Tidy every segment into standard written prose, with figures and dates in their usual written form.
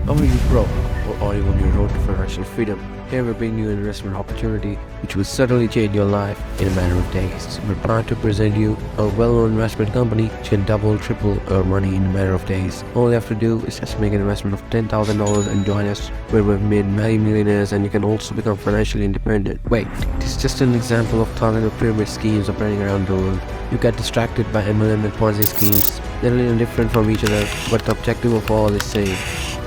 Are you broke, or are you on your road to financial freedom? Here we bring you an investment opportunity which will certainly change your life in a matter of days. We're proud to present you a well-known investment company which can double, triple your money in a matter of days. All you have to do is just make an investment of $10,000 and join us, where we've made many millionaires, and you can also become financially independent. Wait, this is just an example of thousands of pyramid schemes operating around the world. You get distracted by MLM and Ponzi schemes. They're a little different from each other, but the objective of all is same: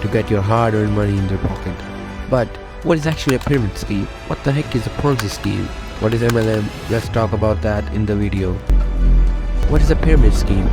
to get your hard-earned money in their pocket. But what is actually a pyramid scheme? What the heck is a Ponzi scheme? What is MLM? Let's talk about that in the video. What is a pyramid scheme?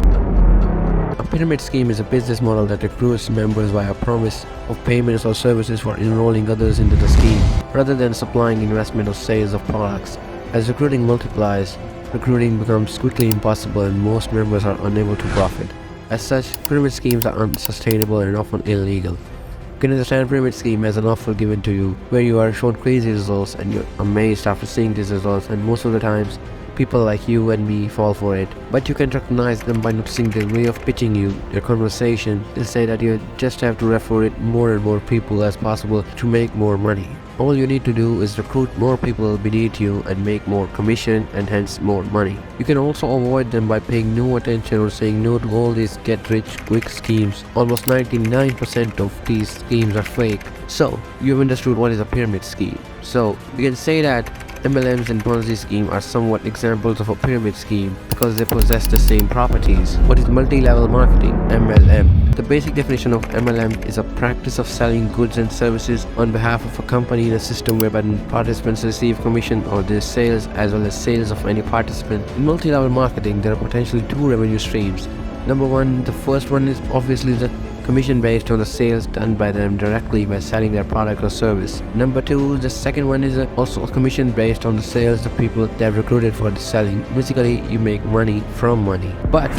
A pyramid scheme is a business model that recruits members via promise of payments or services for enrolling others into the scheme, rather than supplying investment or sales of products. As recruiting multiplies, recruiting becomes quickly impossible and most members are unable to profit. As such, pyramid schemes are unsustainable and often illegal. You can understand pyramid scheme as an offer given to you where you are shown crazy results and you're amazed after seeing these results, and most of the times people like you and me fall for it. But you can recognize them by noticing their way of pitching you, their conversation. They'll say that you just have to refer it more and more people as possible to make more money. All you need to do is recruit more people beneath you and make more commission and hence more money. You can also avoid them by paying no attention or saying no to all these get-rich-quick schemes. Almost 99% of these schemes are fake. So, you've understood what is a pyramid scheme. So, we can say that MLMs and Ponzi scheme are somewhat examples of a pyramid scheme because they possess the same properties. What is multi-level marketing? MLM. The basic definition of MLM is a practice of selling goods and services on behalf of a company in a system whereby participants receive commission or their sales as well as sales of any participant. In multi-level marketing, there are potentially two revenue streams. Number one, the first one is obviously the commission based on the sales done by them directly by selling their product or service. Number two, the second one is also a commission based on the sales of people they have recruited for the selling. Basically, you make money from money. But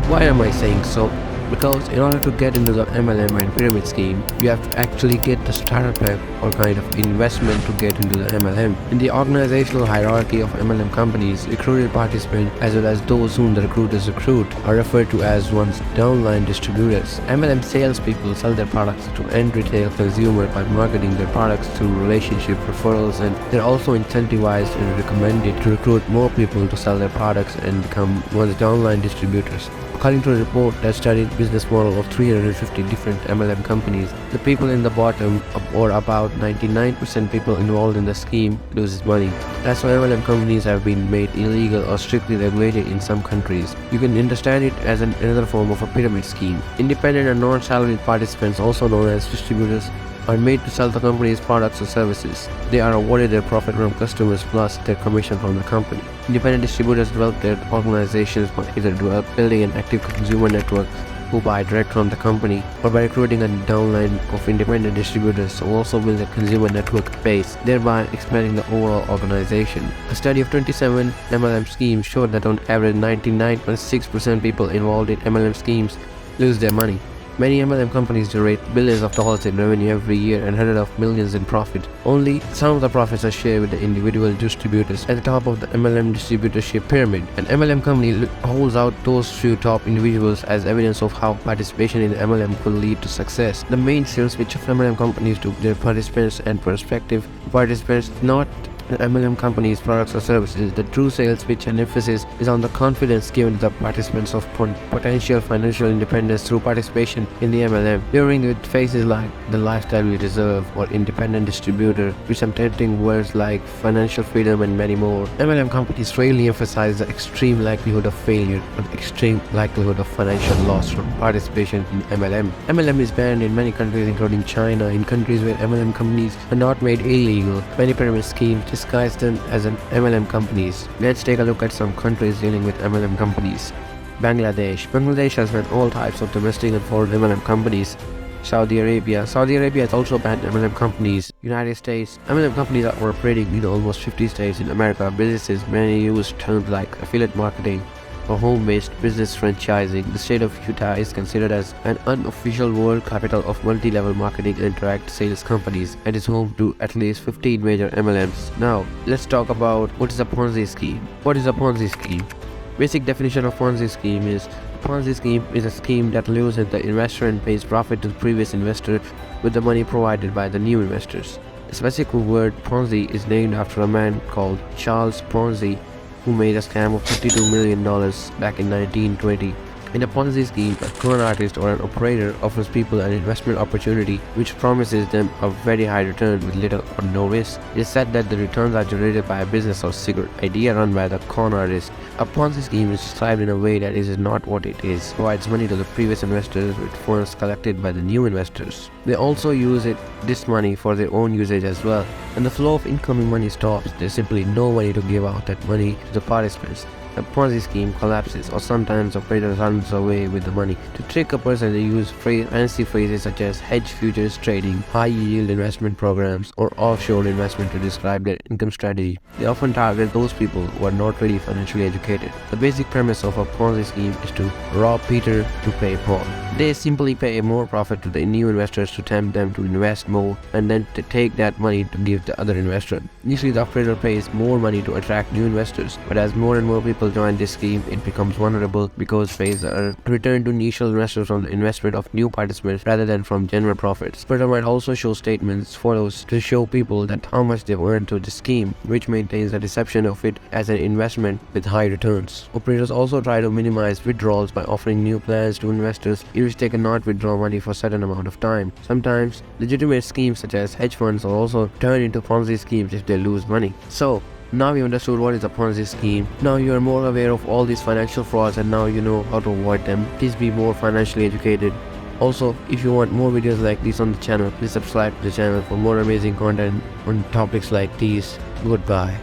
why am I saying so? Because in order to get into the MLM and pyramid scheme, you have to actually get the starter pack or kind of investment to get into the MLM. In the organizational hierarchy of MLM companies, recruited participants as well as those whom the recruiters recruit are referred to as one's downline distributors. MLM salespeople sell their products to end retail consumer by marketing their products through relationship referrals, and they're also incentivized and recommended to recruit more people to sell their products and become one's downline distributors. According to a report that studied business model of 350 different MLM companies, the people in the bottom, or about 99% people involved in the scheme, loses money. That's why MLM companies have been made illegal or strictly regulated in some countries. You can understand it as another form of a pyramid scheme. Independent and non-salaried participants, also known as distributors, are made to sell the company's products or services. They are awarded their profit from customers plus their commission from the company. Independent distributors develop their organizations by either building an active consumer network who buy direct from the company, or by recruiting a downline of independent distributors who also build a consumer network base, thereby expanding the overall organization. A study of 27 MLM schemes showed that on average 99.6% people involved in MLM schemes lose their money. Many MLM companies generate billions of dollars in revenue every year and hundreds of millions in profit. Only some of the profits are shared with the individual distributors at the top of the MLM distributorship pyramid. An MLM company holds out those few top individuals as evidence of how participation in the MLM could lead to success. The main sales pitch of MLM companies to their participants and prospective participants, not MLM companies' products or services. The true sales pitch and emphasis is on the confidence given to the participants of potential financial independence through participation in the MLM, during with phrases like the lifestyle we deserve or independent distributor, with some tempting words like financial freedom and many more. MLM companies rarely emphasize the extreme likelihood of failure or the extreme likelihood of financial loss from participation in MLM. MLM is banned in many countries including China. In countries where MLM companies are not made illegal, many pyramid schemes disguise them as an MLM companies. Let's take a look at some countries dealing with MLM companies. Bangladesh. Bangladesh has banned all types of domestic and foreign MLM companies. Saudi Arabia. Saudi Arabia has also banned MLM companies. United States. MLM companies are operating in almost 50 states in America. Businesses many use terms like affiliate marketing or home-based business franchising. The state of Utah is considered as an unofficial world capital of multi-level marketing and direct sales companies and is home to at least 15 major MLMs. Now, let's talk about what is a Ponzi scheme. What is a Ponzi scheme? Basic definition of Ponzi scheme is: Ponzi scheme is a scheme that lures in the investor and pays profit to the previous investor with the money provided by the new investors. The specific word Ponzi is named after a man called Charles Ponzi, who made a scam of $52 million back in 1920. In a Ponzi scheme, a con artist or an operator offers people an investment opportunity which promises them a very high return with little or no risk. It is said that the returns are generated by a business or secret idea run by the con artist. A Ponzi scheme is described in a way that is not what it is. It provides money to the previous investors with funds collected by the new investors. They also use this money for their own usage as well. When the flow of incoming money stops, there is simply no money to give out that money to the participants. The Ponzi scheme collapses, or sometimes the operator runs away with the money. To trick a person, they use fancy phrases such as hedge futures trading, high-yield investment programs, or offshore investment to describe their income strategy. They often target those people who are not really financially educated. The basic premise of a Ponzi scheme is to rob Peter to pay Paul. They simply pay more profit to the new investors to tempt them to invest more, and then to take that money to give the other investor. Initially, the operator pays more money to attract new investors, but as more and more people join this scheme, it becomes vulnerable because pays are returned to initial investors from the investment of new participants rather than from general profits. Operator might also show statements follows to show people that how much they've earned through the scheme, which maintains the deception of it as an investment with high returns. Operators also try to minimize withdrawals by offering new plans to investors in which they cannot withdraw money for a certain amount of time. Sometimes, legitimate schemes such as hedge funds will also turn into Ponzi schemes if they lose money. So, now you understood what is a Ponzi scheme. Now you are more aware of all these financial frauds and now you know how to avoid them. Please be more financially educated. Also, if you want more videos like this on the channel, please subscribe to the channel for more amazing content on topics like these. Goodbye.